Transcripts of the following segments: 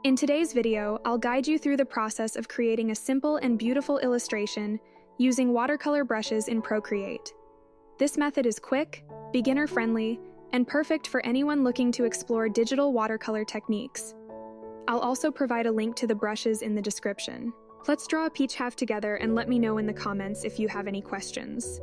In today's video, I'll guide you through the process of creating a simple and beautiful illustration using watercolor brushes in Procreate. This method is quick, beginner-friendly, and perfect for anyone looking to explore digital watercolor techniques. I'll also provide a link to the brushes in the description. Let's draw a peach half together and let me know in the comments if you have any questions.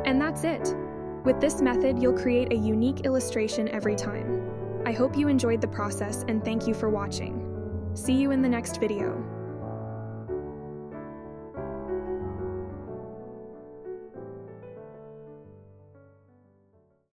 And that's it. With this method, you'll create a unique illustration every time. I hope you enjoyed the process and thank you for watching. See you in the next video.